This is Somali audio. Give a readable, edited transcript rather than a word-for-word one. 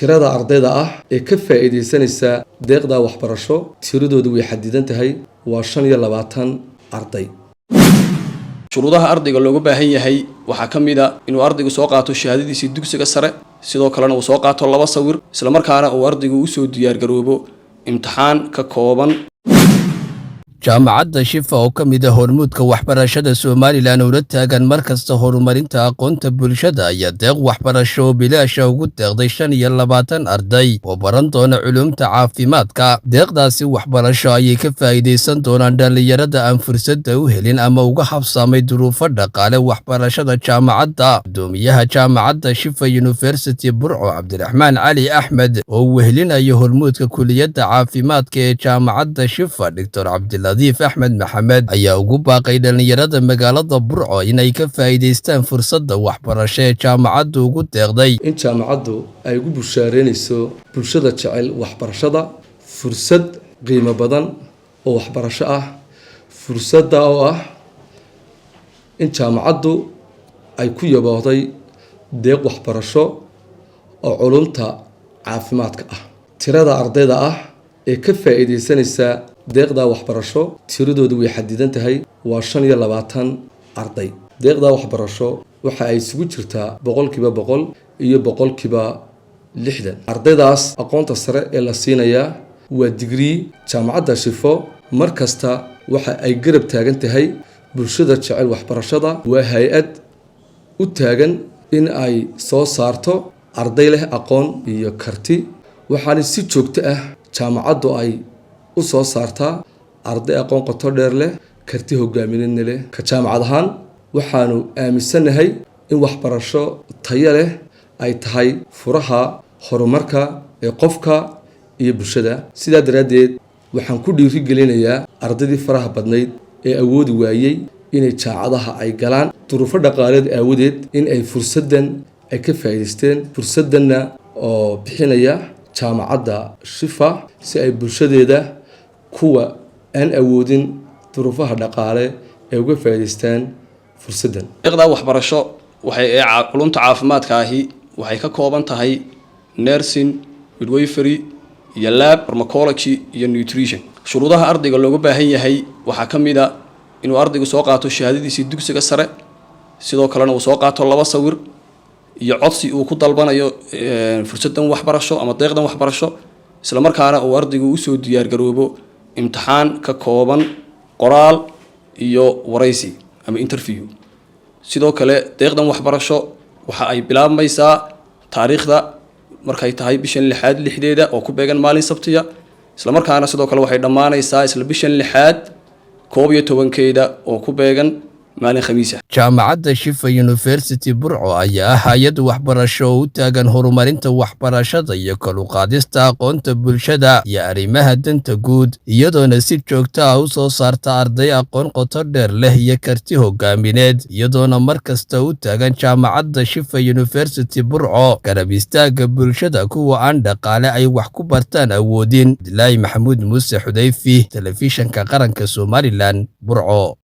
tirada ardayda ah ee ka faa'iideysanaysa deeqda waxbarasho tiradoodu way xadidan tahay waa 25 arday. shuruudaha ardayga looga baahan yahay waxa kamid ah inuu ardaygu soo qaato shahaadadiisa dugsiga sare sidoo kalena uu soo qaato 2 sawir isla markaana uu ardaygu u soo diyaar garoobo imtixaan ka kooban jaamacadda Shifa oo kamid ah hormuudka waxbarashada Soomaaliland oo la taagan markasta horumarinta aqoonta bulshada ayaa deeq waxbarasho bilaash ah ugu deeqday 25 arday oo baran doona culuumta caafimaadka. deeqdaasi waxbarasho ayay ka faa'iideysan doonaan dhalinyarada aan fursad u helin ama uga habsaamay duruufo dhaqaale waxbarashada jaamacadda. Gudoomiyaha jaamacadda Shifa University Burco Cabdiraxmaan Cali Axmed oo wehelinayo hormuudka kuliyadda caafimaadka ee jaamacadda Shifa Dr. Cabdillah Axmed Maxamed ayaa ugu baaqay dhalinyarada magaalada Burco inay ka faa'iideystaan fursadda waxbarasho ee jaamacaddu ugu deeqday. in jaamacaddu ay ugu bushaareynayso bulshada jecel waxbarashada fursad qiimo badan oo waxbarasho ah fursadda oo ah in jaamacaddu ay ku yaboohday deeq waxbarasho oo culuumta caafimaadka ah. tirada ardayda ah ee ka faa'iideysanaysa deeqda waxbarasho tiradoodu way xadidan tahay waa 25 arday. deeqda waxbarasho waxa ay isugu jirtaa 100% iyo 60%. ardaydaas aqoonta sare ee la siinayaa waa degree. jaamacadda Shifo markasta waxa ay garab taagan tahay bulshada jecel waxbarashada. waa hay'ad u taagan in ay soo saarto arday leh aqoon iyo karti waxaana si joogto ah jaamacaddu ay u soo saartaa arday aqoon qoto dheer leh karti hogaamineed leh. ka jaamacad ahaan waxaanu aaminsanahay in waxbarasho tayo leh ay tahay furaha horumarka ee qofka iyo bulshada. sidaa daraadeed waxaan ku dhiirigelinayaa ardaydii faraha badnayd ee awoodi waayay inay jaamacadaha ay galaan duruufo dhaqaaleed aawadeed in ay fursadan ay ka faa'iideysteen. fursadanna oo bixinaya jaamacadda Shifa si ay bulshadeeda kuwa aan awoodin duruufaha dhaqaale ee uga faa'iideystaan fursadan. deeqda waxbarasho waxay culuumta caafimaadka ahi waxay ka kooban tahay nursing, midwifery, iyo lab, pharmacology iyo nutrition. shuruudaha ardayga looga baahan yahay waxa kamid ah inuu ardaygu soo qaato shahaadadiisa dugsiga sare sidoo kalena uu soo qaato 2 sawir iyo codsi uu ku dalbanayo fursadan waxbarasho ama deeqdan waxbarasho isla markaana uu ardaygu u soo diyaar garoobo imtixaan ka kooban qoraal iyo wareysi ama interview. sidoo kale deeqdan waxbarasho waxa ay bilaabmaysaa taariikhda markay tahay bishan 6 oo ku beegan maalin Sabtiya isla markaana sidoo kale waxay dhamaanaysaa isla bishan 6 12 oo ku beegan maalin Khamiis. jaamacadda Shifa University Burco ayaa ah hay'ad waxbarasho oo u taagan horumarinta waxbarashada iyo kor u qaadista aqoonta bulshada iyo arrimaha danta guud iyadoona si joogto ah u soo saarta arday aqoon qoto dheer leh iyo karti hogaamineed iyadoona markasta u taagan jaamacadda Shifa University Burco garab istaaga bulshada kuwa aan dhaqaale ay wax ku bartaan awoodin. Abdullaahi Maxamuud Muuse Xudayfi, telefishinka qaranka Soomaaliland, Burco.